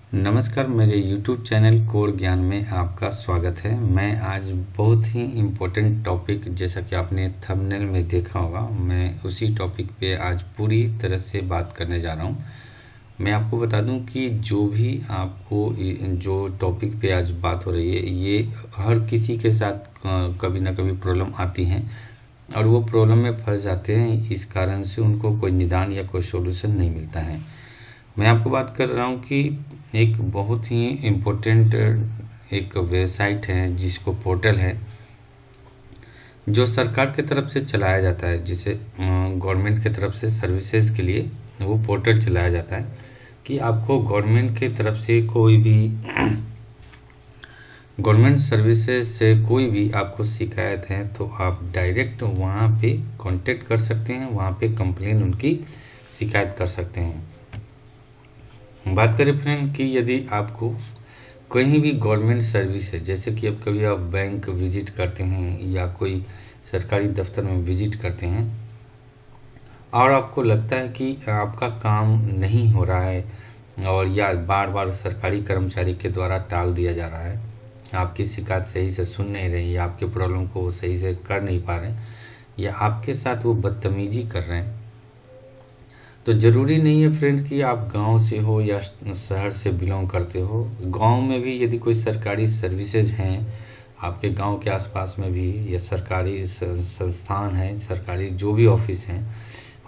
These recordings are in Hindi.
नमस्कार, मेरे YouTube चैनल कोर ज्ञान में आपका स्वागत है। मैं आज बहुत ही इम्पोर्टेंट टॉपिक, जैसा कि आपने थंबनेल में देखा होगा, मैं उसी टॉपिक पे आज पूरी तरह से बात करने जा रहा हूँ। मैं आपको बता दूं कि जो भी आपको जो टॉपिक पे आज बात हो रही है, ये हर किसी के साथ कभी ना कभी प्रॉब्लम आती है और वो प्रॉब्लम में फंस जाते हैं। इस कारण से उनको कोई निदान या कोई सोल्यूशन नहीं मिलता है। मैं आपको बात कर रहा हूँ कि एक बहुत ही इम्पोर्टेंट एक वेबसाइट है, जिसको पोर्टल है, जो सरकार की तरफ से चलाया जाता है, जिसे गवर्नमेंट की तरफ से सर्विसेज के लिए वो पोर्टल चलाया जाता है कि आपको गवर्नमेंट की तरफ से कोई भी गवर्नमेंट सर्विसेज से कोई भी आपको शिकायत है तो आप डायरेक्ट वहाँ पे कांटेक्ट कर सकते हैं, वहाँ पे कंप्लेन उनकी शिकायत कर सकते हैं। बात करें फ्रेंड कि यदि आपको कहीं भी गवर्नमेंट सर्विस है, जैसे कि अब कभी आप बैंक विजिट करते हैं या कोई सरकारी दफ्तर में विजिट करते हैं और आपको लगता है कि आपका काम नहीं हो रहा है और या बार बार सरकारी कर्मचारी के द्वारा टाल दिया जा रहा है, आपकी शिकायत सही से सुन नहीं रही या आपके प्रॉब्लम को वो सही से कर नहीं पा रहे या आपके साथ वो बदतमीजी कर रहे हैं, तो ज़रूरी नहीं है फ्रेंड कि आप गांव से हो या शहर से बिलोंग करते हो। गांव में भी यदि कोई सरकारी सर्विसेज हैं आपके गांव के आसपास में भी, या सरकारी संस्थान है, सरकारी जो भी ऑफिस हैं,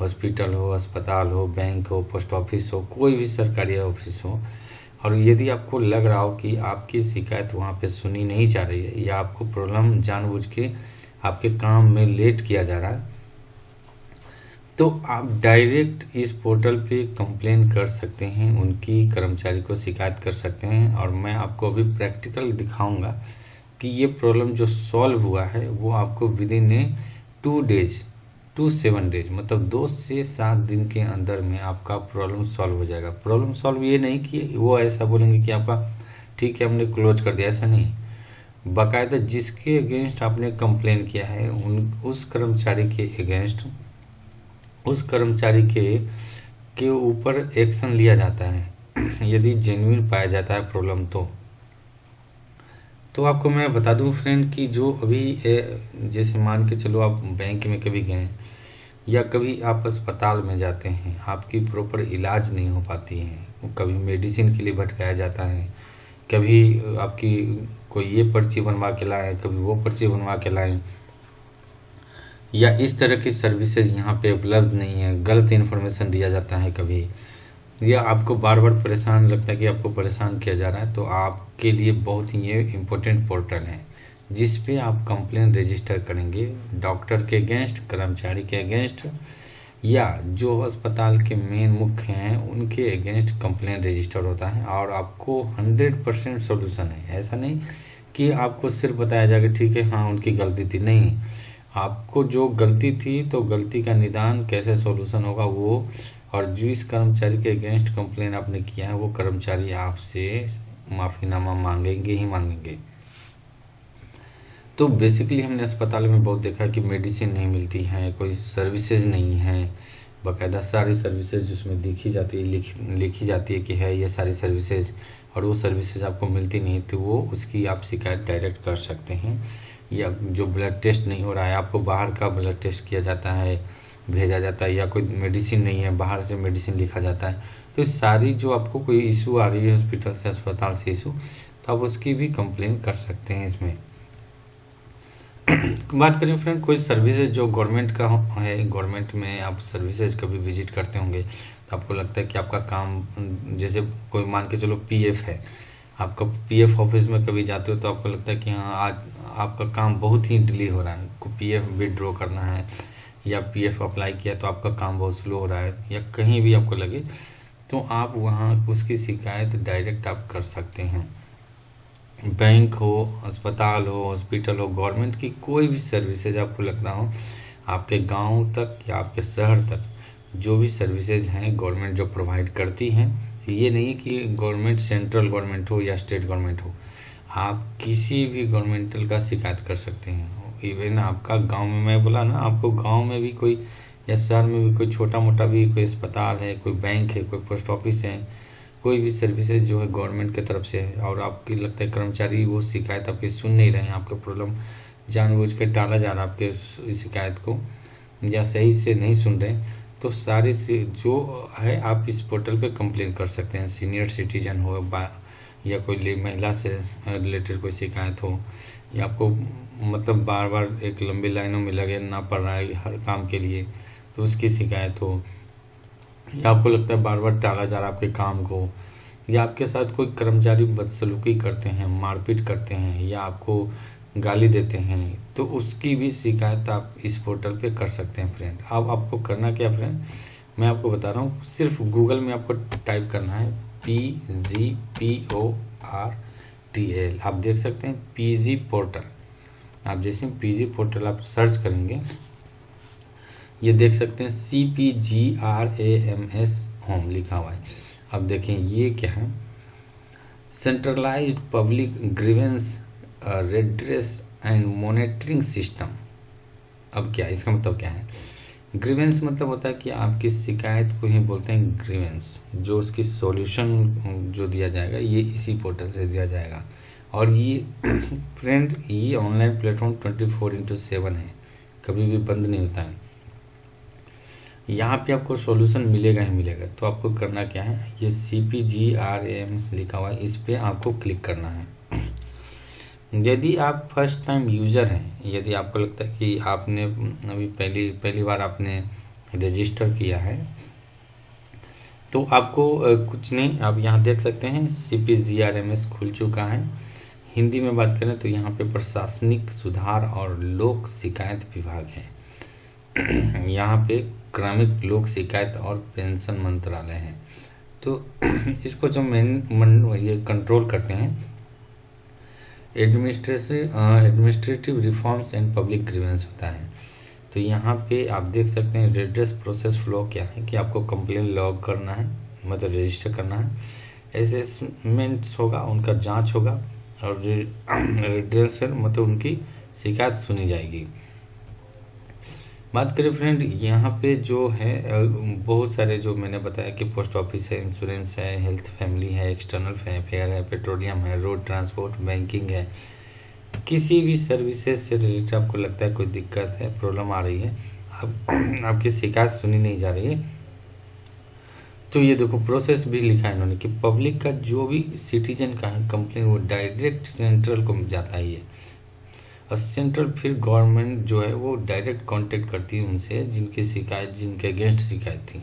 हॉस्पिटल हो, अस्पताल हो, बैंक हो, पोस्ट ऑफिस हो, कोई भी सरकारी ऑफिस हो, और यदि आपको लग रहा हो कि आपकी शिकायत वहाँ पे सुनी नहीं जा रही है या आपको प्रॉब्लम जानबूझ के आपके काम में लेट किया जा रहा है, तो आप डायरेक्ट इस पोर्टल पे कंप्लेन कर सकते हैं, उनकी कर्मचारी को शिकायत कर सकते हैं। और मैं आपको अभी प्रैक्टिकल दिखाऊंगा कि ये प्रॉब्लम जो सॉल्व हुआ है वो आपको with in 2 days to 7 days, मतलब 2 से 7 दिन के अंदर में आपका प्रॉब्लम सॉल्व हो जाएगा। प्रॉब्लम सॉल्व ये नहीं कि वो ऐसा बोलेंगे कि आपका ठीक है हमने क्लोज कर दिया, ऐसा नहीं। बाकायदा जिसके अगेंस्ट आपने कंप्लेन किया है उस कर्मचारी के अगेंस्ट, उस कर्मचारी के ऊपर एक्शन लिया जाता है यदि जेन्युइन पाया जाता है प्रॉब्लम। तो आपको मैं बता दूं फ्रेंड कि जो अभी जैसे मान के चलो आप बैंक में कभी गए या कभी आप अस्पताल में जाते हैं, आपकी प्रॉपर इलाज नहीं हो पाती है, कभी मेडिसिन के लिए भटकाया जाता है, कभी आपकी कोई ये पर्ची बनवा के लाए, कभी वो पर्ची बनवा के लाए, या इस तरह की सर्विसेज यहाँ पे उपलब्ध नहीं है, गलत इन्फॉर्मेशन दिया जाता है कभी, या आपको बार बार परेशान लगता है कि आपको परेशान किया जा रहा है, तो आपके लिए बहुत ही ये इम्पोर्टेंट पोर्टल है जिस पे आप कंप्लेन रजिस्टर करेंगे डॉक्टर के अगेंस्ट, कर्मचारी के अगेंस्ट, या जो अस्पताल के मेन मुख्य हैं उनके अगेंस्ट कंप्लेन रजिस्टर होता है और आपको 100% सोल्यूशन है। ऐसा नहीं कि आपको सिर्फ बताया जाएगा ठीक है हाँ उनकी गलती थी, नहीं, आपको जो गलती थी तो गलती का निदान कैसे सॉल्यूशन होगा वो, और जिस कर्मचारी के अगेंस्ट कंप्लेन आपने किया है वो कर्मचारी आपसे माफ़ीनामा मांगेंगे ही मांगेंगे। तो बेसिकली हमने अस्पताल में बहुत देखा है कि मेडिसिन नहीं मिलती है, कोई सर्विसेज नहीं है, बाकायदा सारी सर्विसेज जिसमें लिखी जाती है कि है ये सारी सर्विसेज, और वो सर्विसेज आपको मिलती नहीं, तो वो उसकी आप शिकायत डायरेक्ट कर सकते हैं। या जो ब्लड टेस्ट नहीं हो रहा है, आपको बाहर का ब्लड टेस्ट किया जाता है, भेजा जाता है, या कोई मेडिसिन नहीं है, बाहर से मेडिसिन लिखा जाता है, तो सारी जो आपको कोई इशू आ रही है हॉस्पिटल से, अस्पताल से इशू, तो आप उसकी भी कंप्लेन कर सकते हैं इसमें। बात करें फ्रेंड कोई सर्विसेज जो गवर्नमेंट का है, गवर्नमेंट में आप सर्विसेज कभी विजिट करते होंगे तो आपको लगता है कि आपका काम, जैसे कोई मान के चलो पीएफ है, आपका पीएफ ऑफिस में कभी जाते हो तो आपको लगता है कि हाँ आज आपका काम बहुत ही डिले हो रहा है, पीएफ विड्रॉ करना है या पीएफ अप्लाई किया तो आपका काम बहुत स्लो हो रहा है, या कहीं भी आपको लगे तो आप वहाँ उसकी शिकायत डायरेक्ट आप कर सकते हैं। बैंक हो, अस्पताल हो, हॉस्पिटल हो, गवर्नमेंट की कोई भी सर्विसेज आपको लगता हो, आपके गांव तक या आपके शहर तक जो भी सर्विसेज हैं गवर्नमेंट जो प्रोवाइड करती हैं, ये नहीं कि गवर्नमेंट सेंट्रल गवर्नमेंट हो या स्टेट गवर्नमेंट हो, आप किसी भी गवर्नमेंटल का शिकायत कर सकते हैं। इवन आपका गांव में, मैं बोला ना आपको गांव में भी कोई या शहर में भी कोई छोटा मोटा भी कोई अस्पताल है, कोई बैंक है, कोई पोस्ट ऑफिस है, कोई भी सर्विसेज जो है गवर्नमेंट की तरफ से है और आपकी लगता है कर्मचारी वो शिकायत आपकी सुन नहीं रहे हैं, आपका प्रॉब्लम जानबूझ के टाला जा रहा है आपके शिकायत को, या सही से नहीं सुन रहे, तो सारे से जो है आप इस पोर्टल पे कंप्लेन कर सकते हैं। सीनियर सिटीजन हो या कोई महिला से रिलेटेड कोई शिकायत हो, या आपको मतलब बार बार एक लंबी लाइनों में लगे ना पड़ रहा है हर काम के लिए तो उसकी शिकायत हो, या आपको लगता है बार बार टाला जा रहा है आपके काम को, या आपके साथ कोई कर्मचारी बदसलूकी करते हैं, मारपीट करते हैं, या आपको गाली देते हैं, तो उसकी भी शिकायत आप इस पोर्टल पे कर सकते हैं फ्रेंड। अब आपको करना क्या फ्रेंड, मैं आपको बता रहा हूँ, सिर्फ गूगल में आपको टाइप करना है PGPORTL, आप देख सकते हैं PG पोर्टल। आप जैसे PG पोर्टल आप सर्च करेंगे, ये देख सकते हैं CPGRAMS होम लिखा हुआ है। अब देखें ये क्या है, centralized public grievance redress and monitoring system. अब क्या इसका मतलब क्या है, ग्रीवेंस मतलब होता है कि आपकी शिकायत को ही बोलते हैं ग्रीवेंस, जो उसकी सॉल्यूशन जो दिया जाएगा ये इसी पोर्टल से दिया जाएगा। और ये फ्रेंड ये ऑनलाइन प्लेटफॉर्म 24/7 है, कभी भी बंद नहीं होता है। यहाँ पे आपको सॉल्यूशन मिलेगा ही मिलेगा। तो आपको करना क्या है, ये CPGRAMS लिखा हुआ है, इस पर आपको क्लिक करना है। यदि आप फर्स्ट टाइम यूज़र हैं, यदि आपको लगता है कि आपने अभी पहली बार आपने रजिस्टर किया है, तो आपको कुछ नहीं, आप यहाँ देख सकते हैं CPGRAMS खुल चुका है। हिंदी में बात करें तो यहाँ पे प्रशासनिक सुधार और लोक शिकायत विभाग है। यहाँ पे क्रमिक लोक शिकायत और पेंशन मंत्रालय है। तो इसको जो ये कंट्रोल करते हैं administrative reforms and public grievance होता है। तो यहाँ पे आप देख सकते हैं रेड्रेस प्रोसेस फ्लो क्या है, कि आपको कंप्लेन लॉग करना है, मतलब रजिस्टर करना है, असेसमेंट्स होगा, उनका जांच होगा, और रेड्रेस मतलब उनकी शिकायत सुनी जाएगी। बात करें फ्रेंड, यहाँ पे जो है बहुत सारे जो मैंने बताया कि पोस्ट ऑफिस है, इंश्योरेंस है, हेल्थ फैमिली है, एक्सटर्नल अफेयर है, पेट्रोलियम है, रोड ट्रांसपोर्ट, बैंकिंग है, किसी भी सर्विसेज से रिलेटेड आपको लगता है कोई दिक्कत है, प्रॉब्लम आ रही है, आपकी शिकायत सुनी नहीं जा रही है, तो ये देखो प्रोसेस भी लिखा है इन्होंने कि पब्लिक का जो भी सिटीजन का है कंप्लेन वो डायरेक्ट सेंट्रल को जाता ही है, और सेंट्रल फिर गवर्नमेंट जो है वो डायरेक्ट कांटेक्ट करती है उनसे जिनके अगेंस्ट शिकायत थी।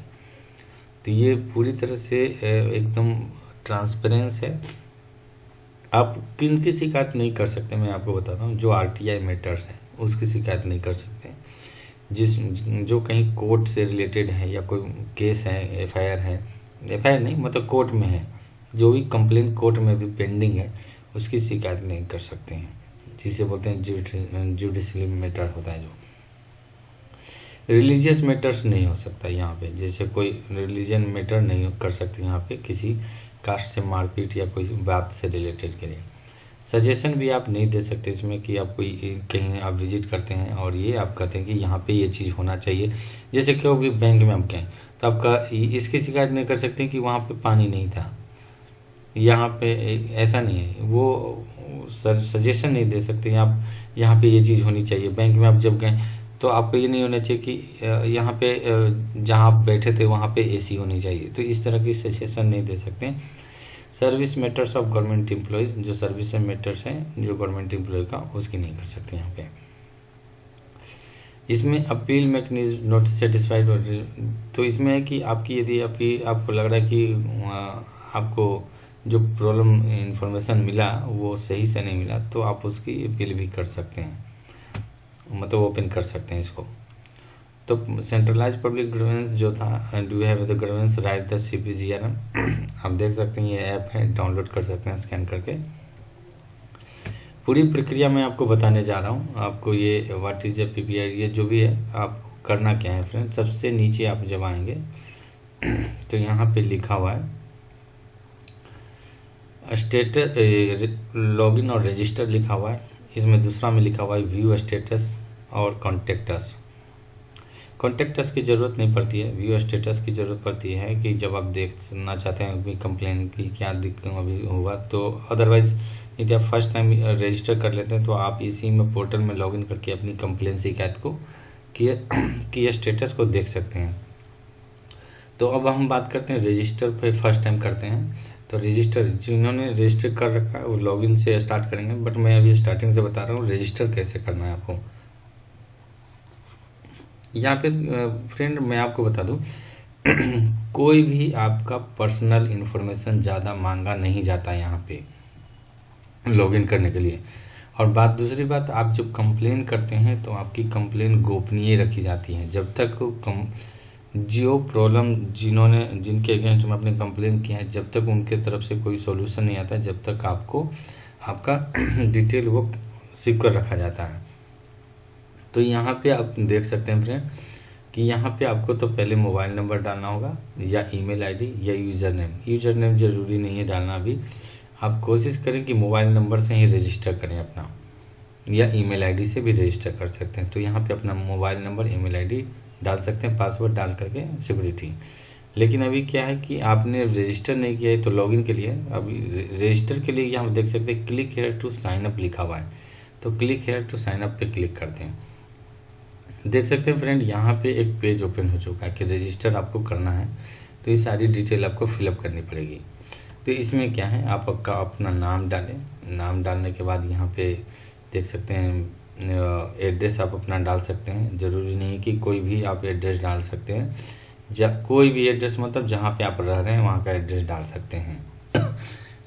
तो ये पूरी तरह से एकदम ट्रांसपेरेंस है। आप किन की शिकायत नहीं कर सकते, मैं आपको बताता हूँ, जो RTI मैटर्स है उसकी शिकायत नहीं कर सकते, जो कहीं कोर्ट से रिलेटेड है या कोई केस है, FIR नहीं मतलब कोर्ट में है, जो भी कंप्लेन कोर्ट में भी पेंडिंग है उसकी शिकायत नहीं कर सकते हैं, जिसे बोलते हैं जुडिशली मैटर होता है। जो रिलीजियस मैटर्स नहीं हो सकता यहाँ पे, जैसे कोई रिलीजन मैटर नहीं कर सकते यहाँ पे, किसी कास्ट से मारपीट या कोई बात से रिलेटेड के लिए। सजेशन भी आप नहीं दे सकते इसमें कि आप कोई कहीं आप विजिट करते हैं और ये आप कहते हैं कि यहाँ पे ये चीज़ होना चाहिए, जैसे क्यों भी बैंक में आप कहें तो आपका इसकी शिकायत नहीं कर सकते कि वहाँ पे पानी नहीं था, यहाँ पे ऐसा नहीं है, वो सजेशन नहीं दे सकते आप यहाँ पे ये चीज़ होनी चाहिए। बैंक में आप जब गए तो आपको ये नहीं होना चाहिए कि यहाँ पे जहाँ आप बैठे थे वहाँ पे AC होनी चाहिए, तो इस तरह की सजेशन नहीं दे सकते। Service matters of government employees, जो सर्विस मेटर्स हैं जो गवर्नमेंट एम्प्लॉय का, उसकी नहीं कर सकते यहाँ पे। इसमें अपील मैकेनिज्म नॉट सेटिस्फाइड, तो इसमें है कि आपकी यदि आपको लग रहा है कि आपको जो प्रॉब्लम इंफॉर्मेशन मिला वो सही से नहीं मिला, तो आप उसकी अपील भी कर सकते हैं, मतलब ओपन कर सकते हैं इसको। तो सेंट्रलाइज पब्लिक ग्रीवेंस जो था, do have the grievance right the CPGRAM, आप देख सकते हैं ये ऐप है, डाउनलोड कर सकते हैं स्कैन करके। पूरी प्रक्रिया मैं आपको बताने जा रहा हूँ। आपको ये व्हाट इज ए PPI, ये जो भी है आप करना क्या है फ्रेंड, सबसे नीचे आप जब आएंगे तो यहाँ पे लिखा हुआ है स्टेटस, लॉगिन और रजिस्टर लिखा हुआ है, इसमें दूसरा में लिखा हुआ है व्यू स्टेटस और कॉन्टेक्ट अस। कॉन्टेक्ट अस की ज़रूरत नहीं पड़ती है, व्यू स्टेटस की ज़रूरत पड़ती है कि जब आप देखना चाहते हैं कि कंप्लेन की क्या दिक्कत अभी हुआ। तो अदरवाइज़ यदि आप फर्स्ट टाइम रजिस्टर कर लेते हैं तो आप इसी में पोर्टल में लॉगिन करके अपनी कंप्लेन शिकायत को की स्टेटस को देख सकते हैं। तो अब हम बात करते हैं रजिस्टर पे फर्स्ट टाइम करते हैं। तो रजिस्टर जिन्होंने रजिस्टर कर रखा है वो लॉगिन से स्टार्ट करेंगे, बट मैं अभी स्टार्टिंग से बता रहा हूँ रजिस्टर कैसे करना है आपको। यहाँ पे फ्रेंड मैं आपको बता दूँ कोई भी आपका पर्सनल इन्फॉर्मेशन ज़्यादा मांगा नहीं जाता है यहाँ पे लॉगिन करने के लिए। और दूसरी बात, आप जब कंप्लेन करते हैं तो आपकी कंप्लेन गोपनीय रखी जाती है। जब तक जो प्रॉब्लम जिनके अगेंस्ट में आपने कंप्लेन किया है, जब तक उनके तरफ से कोई सॉल्यूशन नहीं आता, जब तक आपको आपका डिटेल वो सिक्योर रखा जाता है। तो यहाँ पे आप देख सकते हैं फ्रेंड कि यहाँ पे आपको तो पहले मोबाइल नंबर डालना होगा या ईमेल आईडी या यूज़र नेम ज़रूरी नहीं है डालना। अभी आप कोशिश करें कि मोबाइल नंबर से ही रजिस्टर करें अपना, या ईमेल आईडी से भी रजिस्टर कर सकते हैं। तो यहाँ पे अपना मोबाइल नंबर, ईमेल आईडी डाल सकते हैं, पासवर्ड डाल करके सिक्योरिटी। लेकिन अभी क्या है कि आपने रजिस्टर नहीं किया है तो लॉगिन के लिए, अभी रजिस्टर के लिए यहाँ देख सकते हैं click here to sign up लिखा हुआ है। तो click here to sign up पे क्लिक करते हैं। देख सकते हैं फ्रेंड यहाँ पे एक पेज ओपन हो चुका है कि रजिस्टर आपको करना है। तो ये सारी डिटेल आपको फिलअप करनी पड़ेगी। तो इसमें क्या है, आपका अपना नाम डालें। नाम डालने के बाद यहाँ पे देख सकते हैं एड्रेस आप अपना डाल सकते हैं। ज़रूरी नहीं कि कोई भी आप एड्रेस डाल सकते हैं, कोई भी एड्रेस मतलब जहाँ पे आप रह रहे हैं वहाँ का एड्रेस डाल सकते हैं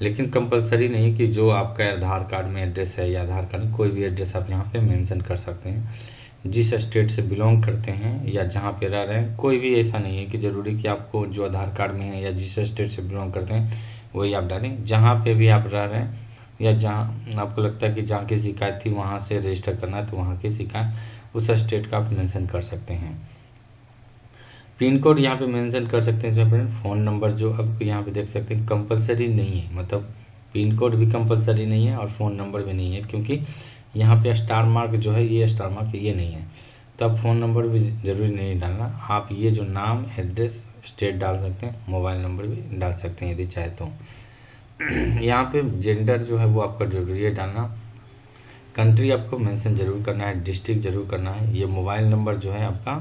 लेकिन कंपलसरी नहीं कि जो आपका आधार कार्ड में एड्रेस है या आधार कार्ड में, कोई भी एड्रेस आप यहाँ पे मेंशन कर सकते हैं। जिस स्टेट से बिलोंग करते हैं या जहाँ पे रह रहे हैं, कोई भी ऐसा नहीं है कि ज़रूरी कि आपको जो आधार कार्ड में है या जिस स्टेट से बिलोंग करते हैं वही आप डालें। जहाँ पे भी आप रह रहे हैं या जहाँ आपको लगता है कि जहाँ की शिकायत थी वहाँ से रजिस्टर करना है तो वहाँ की शिकायत उस स्टेट का आप मेंशन कर सकते हैं। पिन कोड यहाँ पे मेंशन कर सकते हैं इसमें फ्रेंड। फ़ोन नंबर जो आपको यहाँ पे देख सकते हैं कंपलसरी नहीं है, मतलब पिन कोड भी कंपलसरी नहीं है और फ़ोन नंबर भी नहीं है, क्योंकि यहाँ पे स्टार मार्क जो है ये स्टार मार्क ये नहीं है। तो अब फ़ोन नंबर भी ज़रूरी नहीं डालना। आप ये जो नाम, एड्रेस, स्टेट डाल सकते हैं, मोबाइल नंबर भी डाल सकते हैं यदि चाहे तो। यहाँ पे जेंडर जो है वो आपका ज़रूरी है डालना। कंट्री आपको मेंशन ज़रूर करना है, डिस्ट्रिक्ट ज़रूर करना है। ये मोबाइल नंबर जो है आपका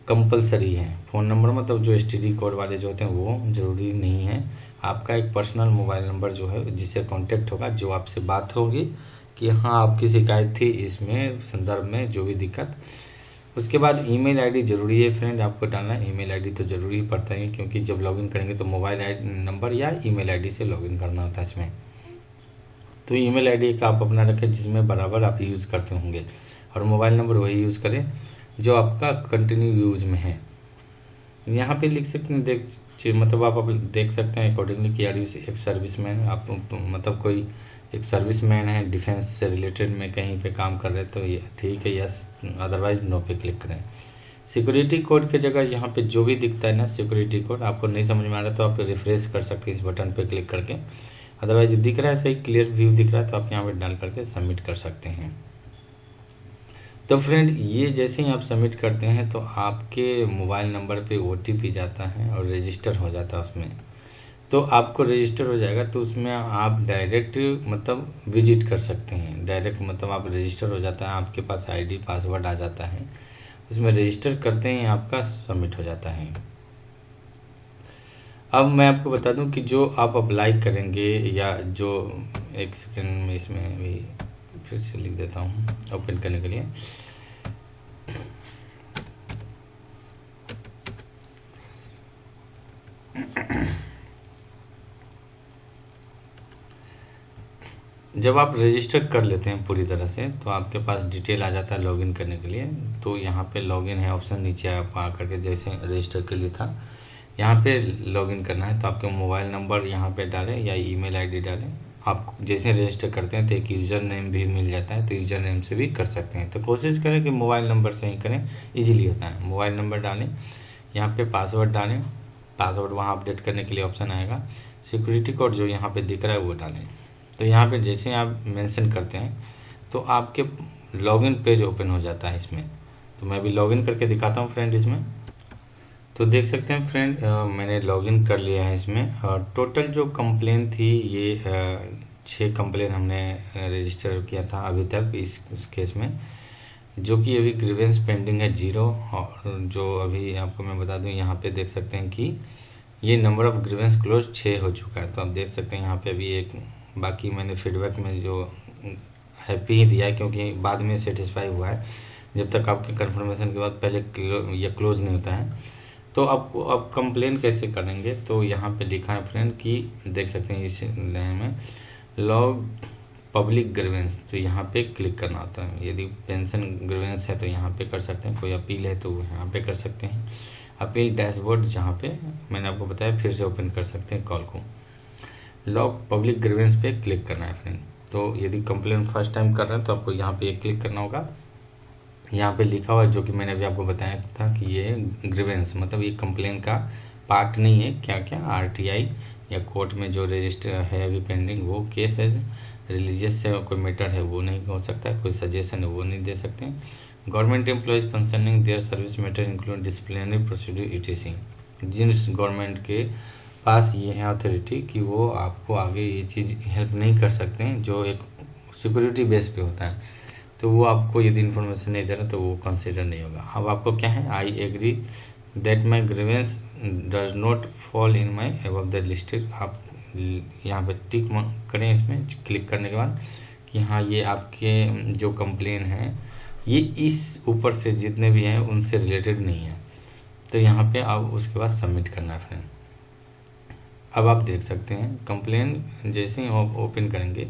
कंपलसरी है। फ़ोन नंबर मतलब जो एसटीडी कोड वाले जो होते हैं वो ज़रूरी नहीं है। आपका एक पर्सनल मोबाइल नंबर जो है जिससे कांटेक्ट होगा, जो आपसे बात होगी कि हाँ आपकी शिकायत थी इसमें संदर्भ में जो भी दिक्कत। उसके बाद ईमेल आईडी ज़रूरी है फ्रेंड आपको डालना है। ईमेल आईडी तो ज़रूरी पड़ता है क्योंकि जब लॉगिन करेंगे तो मोबाइल नंबर या ईमेल आईडी से लॉगिन करना होता है इसमें। तो ईमेल आईडी का आप अपना रखें जिसमें बराबर आप यूज़ करते होंगे, और मोबाइल नंबर वही यूज़ करें जो आपका कंटिन्यू यूज में है। यहाँ पे लिख सकते हैं मतलब आप देख सकते हैं अकॉर्डिंगली कि यार एक सर्विसमैन आप मतलब कोई एक सर्विसमैन है, डिफेंस से रिलेटेड में कहीं पे काम कर रहे हैं तो ये ठीक है, यस, अदरवाइज नो पे क्लिक करें। सिक्योरिटी कोड की जगह यहाँ पे जो भी दिखता है ना सिक्योरिटी कोड, आपको नहीं समझ में आ रहा है तो आप रिफ्रेश कर सकते हैं इस बटन पे क्लिक करके। अदरवाइज दिख रहा है सही क्लियर व्यू दिख रहा है तो आप यहाँ पे डाल करके सबमिट कर सकते हैं। तो फ्रेंड ये जैसे ही आप सबमिट करते हैं तो आपके मोबाइल नंबर पे OTP जाता है और रजिस्टर हो जाता है उसमें। तो आपको रजिस्टर हो जाएगा तो उसमें आप डायरेक्ट मतलब विजिट कर सकते हैं। डायरेक्ट मतलब आप रजिस्टर हो जाता है, आपके पास ID पासवर्ड आ जाता है, उसमें रजिस्टर करते ही आपका सबमिट हो जाता है। अब मैं आपको बता दूं कि जो आप अप्लाई करेंगे या जो एक सेकेंड में इसमें भी फिर से लिख देता हूँ ओपन करने के लिए। जब आप रजिस्टर कर लेते हैं पूरी तरह से तो आपके पास डिटेल आ जाता है लॉगिन करने के लिए। तो यहाँ पे लॉगिन है ऑप्शन, नीचे आप आ करके जैसे रजिस्टर के लिए था यहाँ पे लॉगिन करना है तो आपके मोबाइल नंबर यहाँ पे डालें या ईमेल आईडी डालें। आप जैसे रजिस्टर करते हैं तो एक यूज़र नेम भी मिल जाता है, तो यूज़र नेम से भी कर सकते हैं। तो कोशिश करें कि मोबाइल नंबर से ही करें, इजीली होता है। मोबाइल नंबर डालें, यहाँ पे पासवर्ड डालें, पासवर्ड वहाँ अपडेट करने के लिए ऑप्शन आएगा। सिक्योरिटी कोड जो यहाँ पे दिख रहा है वो डालें। तो यहाँ पे जैसे आप मेंशन करते हैं तो आपके लॉगिन पेज ओपन हो जाता है इसमें। तो मैं अभी लॉगिन करके दिखाता हूँ फ्रेंड इसमें। तो देख सकते हैं फ्रेंड, मैंने लॉगिन कर लिया है इसमें। और टोटल जो कंप्लेन थी ये 6 कंप्लेन हमने रजिस्टर किया था अभी तक इस केस में, जो कि अभी ग्रीवेंस पेंडिंग है 0। और जो अभी आपको मैं बता दूं, यहाँ पे देख सकते हैं कि ये नंबर ऑफ ग्रीवेंस क्लोज 6 हो चुका है। तो आप देख सकते हैं यहाँ पे अभी एक, बाकी मैंने फीडबैक में जो हैप्पी ही दिया है, क्योंकि बाद में सेटिस्फाई हुआ है। जब तक आपके कन्फर्मेशन के बाद पहले ये क्लोज नहीं होता है। तो अब कंप्लेन कैसे करेंगे, तो यहाँ पे लिखा है फ्रेंड कि देख सकते हैं इस लाइन में लॉग पब्लिक ग्रीवेंस, तो यहाँ पे क्लिक करना होता है। यदि पेंशन ग्रीवेंस है तो यहाँ पे कर सकते हैं, कोई अपील है तो यहाँ पे कर सकते हैं। अपील डैशबोर्ड जहाँ पे मैंने आपको बताया, फिर से ओपन कर सकते हैं कॉल को। लॉग पब्लिक ग्रीवेंस पे क्लिक करना है फ्रेंड। तो यदि कंप्लेन फर्स्ट टाइम कर रहे हैं तो आपको यहाँ पे क्लिक करना होगा। यहाँ पे लिखा हुआ जो कि मैंने अभी आपको बताया था कि ये ग्रीवेंस मतलब ये कंप्लेन का पार्ट नहीं है। क्या क्या आरटीआई या कोर्ट में जो रजिस्टर है अभी पेंडिंग वो केस है। रिलीजियस से कोई मैटर है वो नहीं हो सकता है, कोई सजेशन है वो नहीं दे सकते हैं। Government employees concerning their service matter include disciplinary procedure ETC. जिन गवर्नमेंट के पास ये है अथॉरिटी कि वो आपको आगे ये चीज़ हेल्प नहीं कर सकते हैं, जो एक सिक्योरिटी बेस पे होता है, तो वो आपको यदि इन्फॉर्मेशन नहीं दे रहा तो वो कंसिडर नहीं होगा। अब आपको क्या है, I agree that my grievance does not fall in my above the listed. आप यहाँ पे टिक करें इसमें क्लिक करने के बाद कि हाँ ये आपके जो कंप्लेन है ये इस ऊपर से जितने भी हैं उनसे रिलेटेड नहीं है। तो यहाँ पे आप उसके बाद सबमिट करना है फ्रेंड। अब आप देख सकते हैं कंप्लेन जैसे ही आप ओपन करेंगे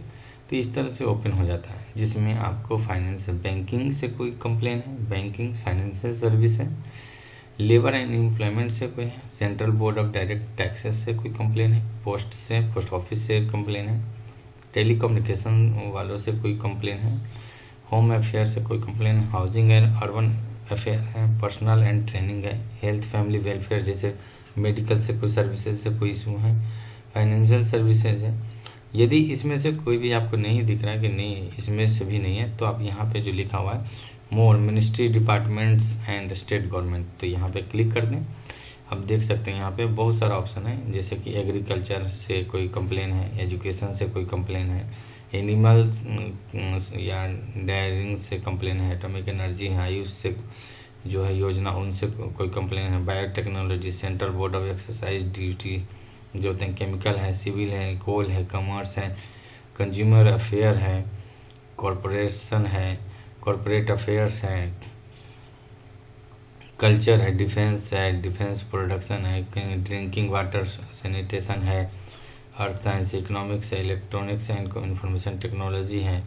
तो इस तरह से ओपन हो जाता है, जिसमें आपको फाइनेंशियल बैंकिंग से कोई कंप्लेन है, बैंकिंग फाइनेंशियल सर्विस है, लेबर एंड एम्प्लॉयमेंट से कोई है, central board of direct taxes से कोई कंप्लेन है, पोस्ट से पोस्ट ऑफिस से कंप्लेन है, टेलीकम्युनिकेशन वालों से कोई कंप्लेन है, होम अफेयर से कोई कंप्लेन है, हाउसिंग एंड अर्बन अफेयर है, पर्सनल एंड ट्रेनिंग है, हेल्थ फैमिली वेलफेयर जैसे मेडिकल से कोई सर्विसेज से कोई इशू है, फाइनेंशियल सर्विसेज है। यदि इसमें से कोई भी आपको नहीं दिख रहा है कि नहीं इसमें से भी नहीं है, तो आप यहाँ पे जो लिखा हुआ है more ministry departments and state government, तो यहाँ पे क्लिक कर दें। अब देख सकते हैं यहाँ पे बहुत सारा ऑप्शन है, जैसे कि एग्रीकल्चर से कोई कंप्लेन है, एजुकेशन से कोई कंप्लेन है, एनिमल्स या डेयरिंग से कंप्लेन है, एटॉमिक एनर्जी है, आयुष से जो है योजना उनसे कोई कंप्लेन है, biotechnology, central board of exercise duty जो होते हैं, केमिकल है, सिविल है, कोल है, कॉमर्स है, कंज्यूमर अफेयर है, कॉरपोरेशन है, कॉरपोरेट अफेयर्स है, कल्चर है, डिफेंस है, डिफेंस प्रोडक्शन है, ड्रिंकिंग वाटर सैनिटेशन है, अर्थ साइंस, इकोनॉमिक्स है, इलेक्ट्रॉनिक्स एंड इंफॉर्मेशन टेक्नोलॉजी है।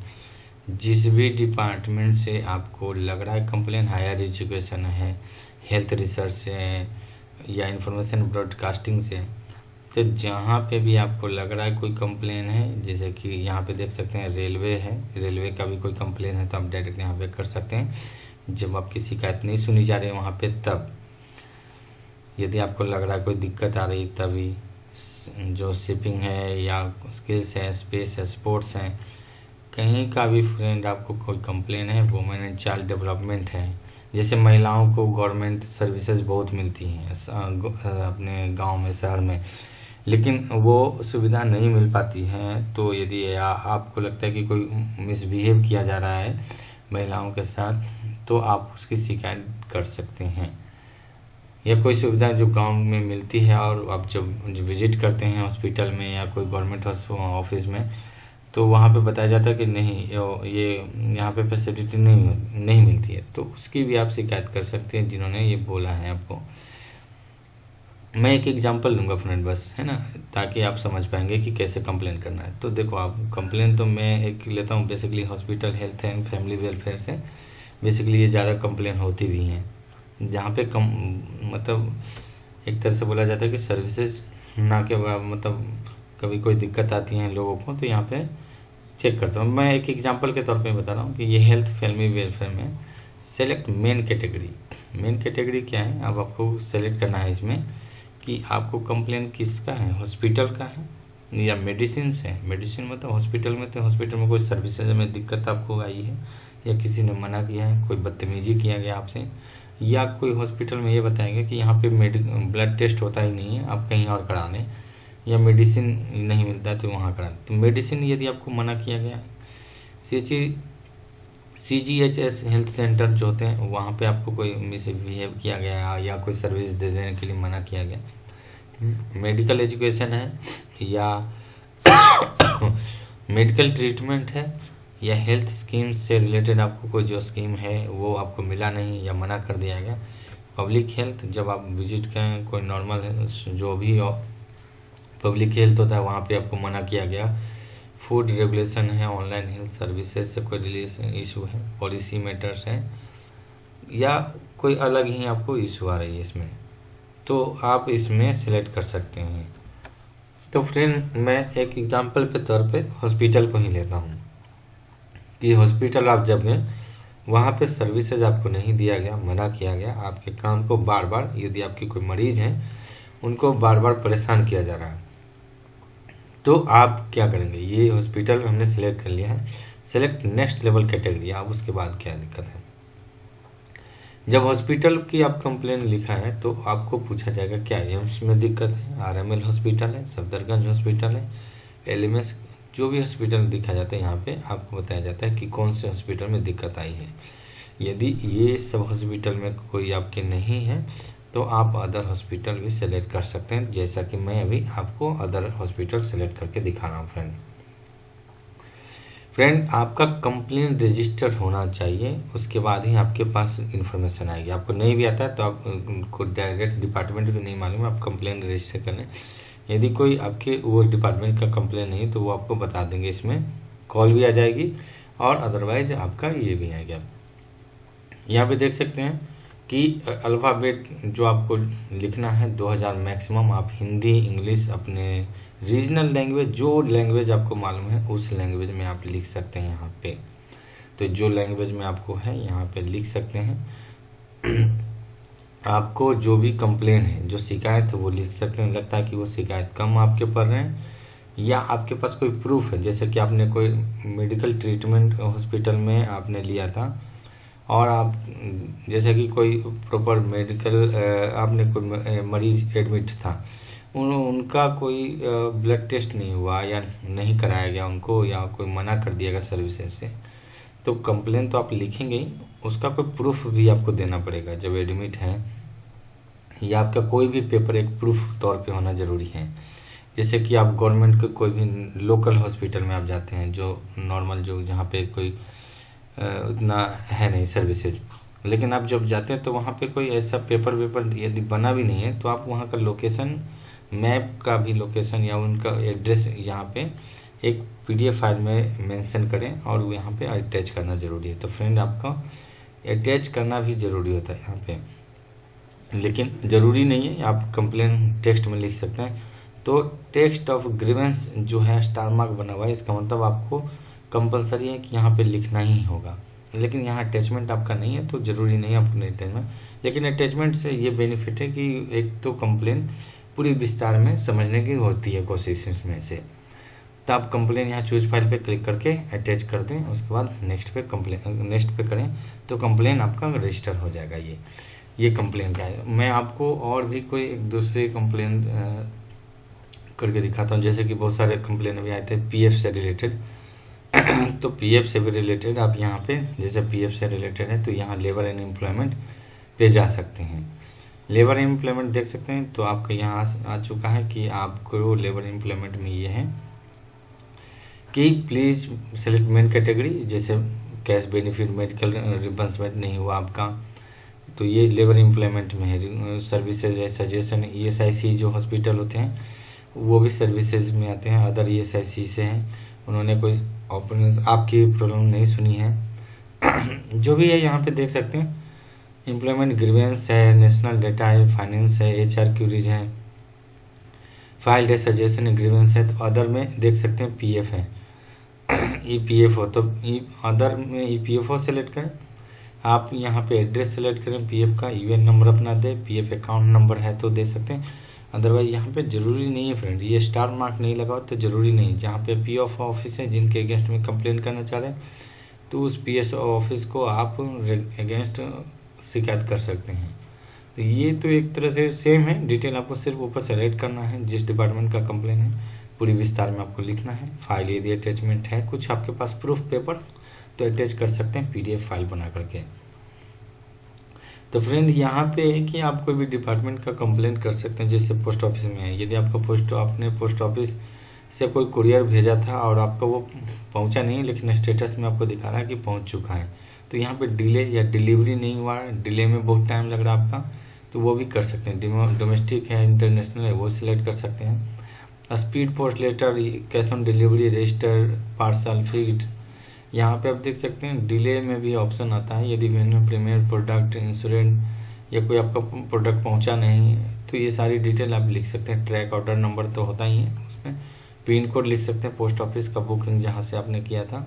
जिस भी डिपार्टमेंट से आपको लग रहा है कंप्लेन, हायर एजुकेशन है, हेल्थ रिसर्च से है या इंफॉर्मेशन ब्रॉडकास्टिंग से, तो जहाँ पे भी आपको लग रहा है कोई कंप्लेन है, जैसे कि यहाँ पे देख सकते हैं रेलवे है, रेलवे का भी कोई कंप्लेन है तो आप डायरेक्ट यहाँ पे कर सकते हैं। जब आपकी शिकायत नहीं सुनी जा रही है वहाँ पे, तब यदि आपको लग रहा है कोई दिक्कत आ रही, तभी जो शिपिंग है या स्किल्स है, स्पेस है, स्पोर्ट्स है, कहीं का भी फ्रेंड आपको कोई कंप्लेन है, वुमेन एंड चाइल्ड डेवलपमेंट है, जैसे महिलाओं को गवर्नमेंट सर्विसेज बहुत मिलती हैं अपने गांव में, शहर में, लेकिन वो सुविधा नहीं मिल पाती है। तो यदि आपको लगता है कि कोई मिसबिहेव किया जा रहा है महिलाओं के साथ, तो आप उसकी शिकायत कर सकते हैं। या कोई सुविधा जो गांव में मिलती है और आप जब विजिट करते हैं हॉस्पिटल में या कोई गवर्नमेंट ऑफिस में, तो वहाँ पे बताया जाता है कि नहीं ये यहाँ पे फैसिलिटी नहीं मिलती है, तो उसकी भी आप शिकायत कर सकते हैं जिन्होंने ये बोला है आपको। मैं एक एग्जांपल लूँगा फ्रेंड बस, है ना, ताकि आप समझ पाएंगे कि कैसे कंप्लेन करना है। तो देखो आप कंप्लेन तो मैं एक लेता हूँ, basically hospital, health and family welfare से बेसिकली ये ज़्यादा कंप्लेन होती भी हैं, जहाँ पे मतलब एक तरह से बोला जाता है कि सर्विसेज ना के मतलब कभी कोई दिक्कत आती है लोगों को, तो यहाँ पे चेक करता हूँ। मैं एक एग्जांपल के तौर पे बता रहा हूँ कि ये हेल्थ फैमिली वेलफेयर में select main category. Main category क्या है, अब आपको सेलेक्ट करना है इसमें कि आपको कंप्लेन किसका है, हॉस्पिटल का है या मेडिसिन से। मेडिसिन मतलब हॉस्पिटल में, तो हॉस्पिटल में कोई सर्विसेज में दिक्कत आपको आई है या किसी ने मना किया है, कोई बदतमीजी किया गया आपसे, या कोई हॉस्पिटल में ये बताएंगे कि यहाँ पे ब्लड टेस्ट होता ही नहीं है, आप कहीं और करा लें, या मेडिसिन नहीं मिलता है तो वहाँ करा लें। तो मेडिसिन यदि आपको मना किया गया, CGHS हेल्थ सेंटर जो होते हैं वहाँ पे आपको कोई मिसबिहेव किया गया या कोई सर्विस दे देने के लिए मना किया गया, मेडिकल एजुकेशन है या मेडिकल ट्रीटमेंट है, या हेल्थ स्कीम से रिलेटेड आपको कोई जो स्कीम है वो आपको मिला नहीं या मना कर दिया गया, पब्लिक हेल्थ जब आप विजिट करें कोई नॉर्मल जो भी पब्लिक हेल्थ होता है वहाँ पे आपको मना किया गया, फूड रेगुलेशन है, ऑनलाइन हेल्थ सर्विसेज से कोई रिलेशन इशू है, पॉलिसी मैटर्स है, या कोई अलग ही आपको इशू आ रही है इसमें, तो आप इसमें सिलेक्ट कर सकते हैं। तो फ्रेंड मैं एक एग्जांपल पे तौर पे हॉस्पिटल को ही लेता हूँ कि हॉस्पिटल आप जब गए वहाँ पे सर्विसेज आपको नहीं दिया गया, मना किया गया, आपके काम को बार बार, यदि आपके कोई मरीज हैं उनको बार बार परेशान किया जा रहा है, तो आप क्या करेंगे। ये हॉस्पिटल हमने सेलेक्ट कर लिया है, सेलेक्ट नेक्स्ट लेवल कैटेगरी, आप उसके बाद क्या दिक्कत है। जब हॉस्पिटल की आप कंप्लेन लिखा है तो आपको पूछा जाएगा क्या एम्स में दिक्कत है, RML हॉस्पिटल है, सफदरगंज हॉस्पिटल है, LMS, जो भी हॉस्पिटल दिखा जाता है यहाँ पे आपको बताया जाता है कि कौन से हॉस्पिटल में दिक्कत आई है। यदि ये सब हॉस्पिटल में कोई आपके नहीं है तो आप अदर हॉस्पिटल भी सेलेक्ट कर सकते हैं, जैसा कि मैं अभी आपको अदर हॉस्पिटल सेलेक्ट करके दिखा रहा हूँ। फ्रेंड आपका कंप्लेन रजिस्टर होना चाहिए, उसके बाद ही आपके पास इन्फॉर्मेशन आएगी। आपको नहीं भी आता है तो आप उनको डायरेक्ट डिपार्टमेंट भी नहीं मालूम है, आप कंप्लेन रजिस्टर कर लें। यदि कोई आपके वो डिपार्टमेंट का कंप्लेन नहीं तो वो आपको बता देंगे, इसमें कॉल भी आ जाएगी और अदरवाइज आपका ये भी आएगा। यहाँ पे देख सकते हैं कि अल्फ़ाबेट जो आपको लिखना है 2000 मैक्सिमम, आप हिंदी इंग्लिश अपने रीजनल लैंग्वेज, जो लैंग्वेज आपको मालूम है उस लैंग्वेज में आप लिख सकते हैं यहाँ पे। तो जो लैंग्वेज में आपको है यहाँ पे लिख सकते हैं। आपको जो भी कंप्लेन है, जो शिकायत है वो लिख सकते हैं। लगता है कि वो शिकायत कम आपके पड़ रहे हैं या आपके पास कोई प्रूफ है, जैसे कि आपने कोई मेडिकल ट्रीटमेंट हॉस्पिटल में आपने लिया था और आप जैसे कि कोई प्रॉपर मेडिकल आपने कोई मरीज एडमिट था, उनका कोई ब्लड टेस्ट नहीं हुआ या नहीं कराया गया उनको, या कोई मना कर दिया गया सर्विसेज से, तो कंप्लेन तो आप लिखेंगे ही, उसका कोई प्रूफ भी आपको देना पड़ेगा जब एडमिट है, या आपका कोई भी पेपर एक प्रूफ तौर पे होना ज़रूरी है। जैसे कि आप गवर्नमेंट के कोई भी लोकल हॉस्पिटल में आप जाते हैं, जो नॉर्मल जो जहाँ पे कोई उतना है नहीं सर्विसेज, लेकिन आप जब जाते हैं तो वहाँ पे कोई ऐसा पेपर यदि बना भी नहीं है तो आप वहाँ का लोकेशन, मैप का भी लोकेशन या उनका एड्रेस यहाँ पे एक PDF फाइल में मेंशन करें और यहाँ पे अटैच करना ज़रूरी है। तो फ्रेंड आपका अटैच करना भी ज़रूरी होता है यहाँ पे, लेकिन ज़रूरी नहीं है, आप कंप्लेन टेक्स्ट में लिख सकते हैं। तो टेक्स्ट ऑफ ग्रीवेंस जो है स्टार मार्क बना हुआ है, इसका मतलब आपको कंपलसरी है कि यहाँ पे लिखना ही होगा, लेकिन यहाँ अटैचमेंट आपका नहीं है तो ज़रूरी नहीं है आपको अटैचमेंट। लेकिन अटैचमेंट से ये बेनिफिट है कि एक तो कंप्लेन पूरी विस्तार में समझने की होती है कोशिश में से, तो आप कंप्लेन यहाँ चूज फाइल पे क्लिक करके अटैच कर दें, उसके बाद नेक्स्ट पे करें तो कंप्लेन आपका रजिस्टर हो जाएगा। ये कंप्लेन का है। मैं आपको और भी कोई एक दूसरे कंप्लेन करके दिखाता हूँ, जैसे कि बहुत सारे कंप्लेन भी आए थे PF से रिलेटेड। तो PF से भी रिलेटेड आप यहाँ पे, जैसे PF से रिलेटेड है तो यहाँ लेबर एंड एम्प्लॉयमेंट पे जा सकते हैं। लेबर एम्प्लॉयमेंट देख सकते हैं तो आपका यहाँ आ चुका है कि आपको लेबर एम्प्लॉयमेंट में ये है कि प्लीज़ सेलेक्ट मेन कैटेगरी, जैसे कैश बेनिफिट मेडिकल रिम्बर्समेंट नहीं हुआ आपका, तो ये लेबर एम्प्लॉयमेंट में है। सर्विसेज है, सजेशन, ESIC जो हॉस्पिटल होते हैं वो भी सर्विसेज में आते हैं, अदर ESIC से हैं, उन्होंने कोई ओपन आपकी प्रॉब्लम नहीं सुनी है। जो भी है यहाँ पे देख सकते हैं, एम्प्लॉयमेंट ग्रीवेंस है, नेशनल डाटा है, फाइनेंस है, HR क्यूरीज है, फाइल्ड है, सजेशन ग्रीवेंस है। तो अदर में देख सकते हैं PF है, EPFO, तो अदर में EPFO सेलेक्ट करें। आप यहाँ पे एड्रेस सेलेक्ट करें, PF का UN नंबर अपना दे, PF अकाउंट नंबर है तो दे सकते हैं, अदरवाइज यहाँ पे ज़रूरी नहीं है फ्रेंड, ये स्टार मार्क नहीं लगाओ तो ज़रूरी नहीं। जहाँ पे PF ऑफिस है जिनके अगेंस्ट में कंप्लेन करना चाह रहे हैं तो उस पीएस ऑफिस को आप अगेंस्ट शिकायत कर सकते हैं। तो ये तो एक तरह से सेम है, डिटेल आपको सिर्फ ऊपर सेलेक्ट करना है, जिस डिपार्टमेंट का कंप्लेन है पूरी विस्तार में आपको लिखना है। फाइल यदि अटैचमेंट है कुछ आपके पास प्रूफ पेपर तो अटैच कर सकते हैं पीडीएफ फाइल बना करके। तो फ्रेंड यहाँ पे है कि आप कोई भी डिपार्टमेंट का कंप्लेन कर सकते हैं, जैसे पोस्ट ऑफिस में है, यदि आपका आपने पोस्ट ऑफिस से कोई कुरियर भेजा था और आपका वो पहुंचा नहीं, लेकिन स्टेटस में आपको दिखा रहा है कि पहुंच चुका है, तो यहाँ पे डिले या डिलीवरी नहीं हुआ, डिले में बहुत टाइम लग रहा है आपका, तो वो भी कर सकते हैं। डोमेस्टिक है, इंटरनेशनल है, वो सिलेक्ट कर सकते हैं। Speed post letter, cash on delivery, register, parcel, fixed, यहाँ पे आप देख सकते हैं डिले में भी ऑप्शन आता है। यदि मैंने प्रीमियर प्रोडक्ट, इंश्योरेंस या कोई आपका प्रोडक्ट पहुंचा नहीं, तो ये सारी डिटेल आप लिख सकते हैं। ट्रैक ऑर्डर नंबर तो होता ही है उसमें, पिन कोड लिख सकते हैं पोस्ट ऑफिस का बुकिंग जहाँ से आपने किया था,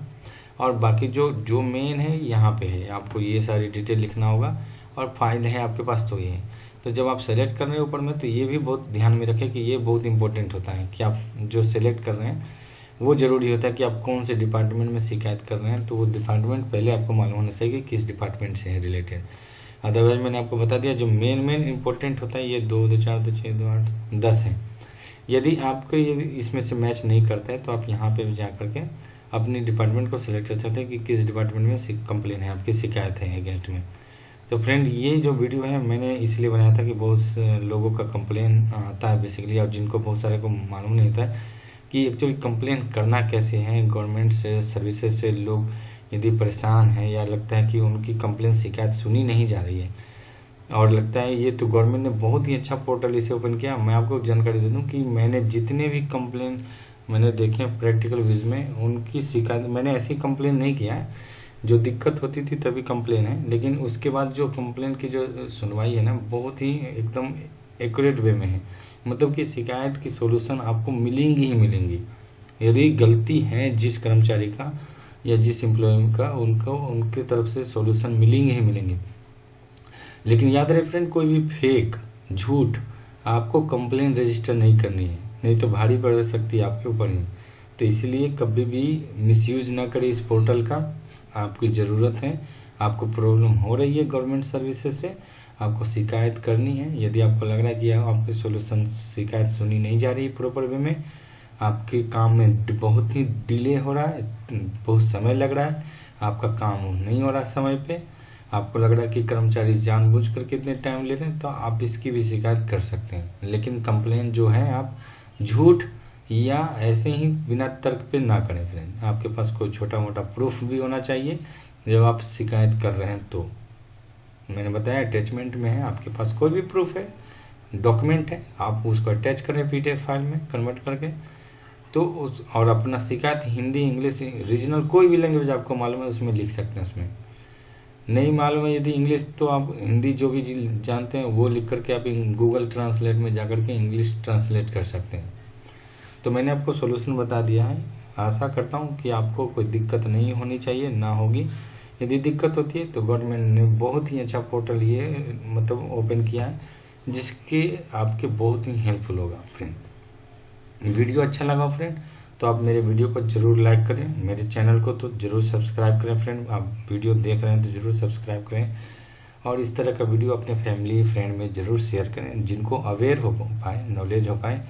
और बाकी जो मेन है यहाँ पे है, आपको ये सारी डिटेल लिखना होगा। और फाइल है आपके पास तो ये, तो जब आप सेलेक्ट कर रहे हैं ऊपर में, तो ये भी बहुत ध्यान में रखें कि ये बहुत इंपॉर्टेंट होता है कि आप जो सेलेक्ट कर रहे हैं वो ज़रूरी होता है कि आप कौन से डिपार्टमेंट में शिकायत कर रहे हैं, तो वो डिपार्टमेंट पहले आपको मालूम होना चाहिए कि किस डिपार्टमेंट से है रिलेटेड। अदरवाइज मैंने आपको बता दिया जो मेन इंपॉर्टेंट होता है ये 2, 2, 4, 2, 6, 2, 8, 10 है। यदि आपको यदि इसमें से मैच नहीं करता है तो आप यहाँ पे भी जा करके अपने डिपार्टमेंट को सिलेक्ट कर सकते हैं कि किस डिपार्टमेंट में कंप्लेन है, आपकी शिकायत है अगेंस्ट में। तो फ्रेंड ये जो वीडियो है मैंने इसलिए बनाया था कि बहुत से लोगों का कंप्लेन आता है बेसिकली, और जिनको बहुत सारे को मालूम नहीं होता है कि एक्चुअली कंप्लेन करना कैसे है। गवर्नमेंट से, सर्विसेज से लोग यदि परेशान हैं या लगता है कि उनकी कंप्लेन शिकायत सुनी नहीं जा रही है, और लगता है ये तो गवर्नमेंट ने बहुत ही अच्छा पोर्टल इसे ओपन किया। मैं आपको जानकारी दे दूं कि मैंने जितने भी कंप्लेन मैंने देखे प्रैक्टिकल वीज में, उनकी शिकायत मैंने ऐसी कंप्लेन नहीं किया है, जो दिक्कत होती थी तभी कंप्लेन है, लेकिन उसके बाद जो कंप्लेन की जो सुनवाई है ना, बहुत ही एकदम एक्यूरेट वे में है। मतलब कि शिकायत की सॉल्यूशन आपको मिलेंगी ही मिलेंगी। यदि गलती है जिस कर्मचारी का या जिस एम्प्लॉय का, उनको उनकी तरफ से सॉल्यूशन मिलेंगे ही मिलेंगे। लेकिन याद रहे फ्रेंड, कोई भी फेक, झूठ आपको कंप्लेन रजिस्टर नहीं करनी है, नहीं तो भारी पड़ सकती है आपके ऊपर ही। तो इसलिए कभी भी मिसयूज ना करें इस पोर्टल का। आपकी ज़रूरत है, आपको प्रॉब्लम हो रही है गवर्नमेंट सर्विसेज से, आपको शिकायत करनी है। यदि आपको लग रहा है कि आपकी सोल्यूशन शिकायत सुनी नहीं जा रही प्रॉपर वे में, आपके काम में बहुत ही डिले हो रहा है, बहुत समय लग रहा है, आपका काम नहीं हो रहा समय पे, आपको लग रहा है कि कर्मचारी जानबूझकर कितने टाइम ले रहे हैं, तो आप इसकी भी शिकायत कर सकते हैं। लेकिन कंप्लेन जो है आप झूठ या ऐसे ही बिना तर्क पे ना करें फ्रेंड। आपके पास कोई छोटा मोटा प्रूफ भी होना चाहिए जब आप शिकायत कर रहे हैं। तो मैंने बताया अटैचमेंट में है, आपके पास कोई भी प्रूफ है, डॉक्यूमेंट है, आप उसको अटैच करें पीडीएफ फाइल में कन्वर्ट करके, तो और अपना शिकायत हिंदी, इंग्लिश, रीजनल कोई भी लैंग्वेज आपको मालूम है उसमें लिख सकते हैं। उसमें नहीं मालूम है यदि इंग्लिश, तो आप हिंदी जो भी जानते हैं वो लिख करके आप गूगल ट्रांसलेट में जाकर के इंग्लिश ट्रांसलेट कर सकते हैं। तो मैंने आपको सॉल्यूशन बता दिया है। आशा करता हूँ कि आपको कोई दिक्कत नहीं होनी चाहिए, ना होगी। यदि दिक्कत होती है तो गवर्नमेंट ने बहुत ही अच्छा पोर्टल ये मतलब ओपन किया है, जिसके आपके बहुत ही हेल्पफुल होगा फ्रेंड। वीडियो अच्छा लगा फ्रेंड तो आप मेरे वीडियो को जरूर लाइक करें, मेरे चैनल को तो जरूर सब्सक्राइब करें फ्रेंड। आप वीडियो देख रहे हैं तो जरूर सब्सक्राइब करें, और इस तरह का वीडियो अपने फैमिली फ्रेंड में जरूर शेयर करें, जिनको अवेयर हो पाए, नॉलेज हो पाए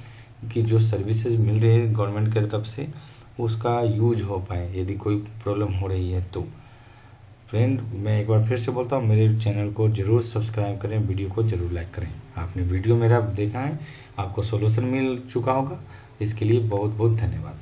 कि जो सर्विसेज मिल रही है गवर्नमेंट की तरफ से उसका यूज हो पाए यदि कोई प्रॉब्लम हो रही है तो। फ्रेंड मैं एक बार फिर से बोलता हूँ, मेरे चैनल को जरूर सब्सक्राइब करें, वीडियो को जरूर लाइक करें। आपने वीडियो मेरा देखा है, आपको सॉल्यूशन मिल चुका होगा, इसके लिए बहुत बहुत धन्यवाद।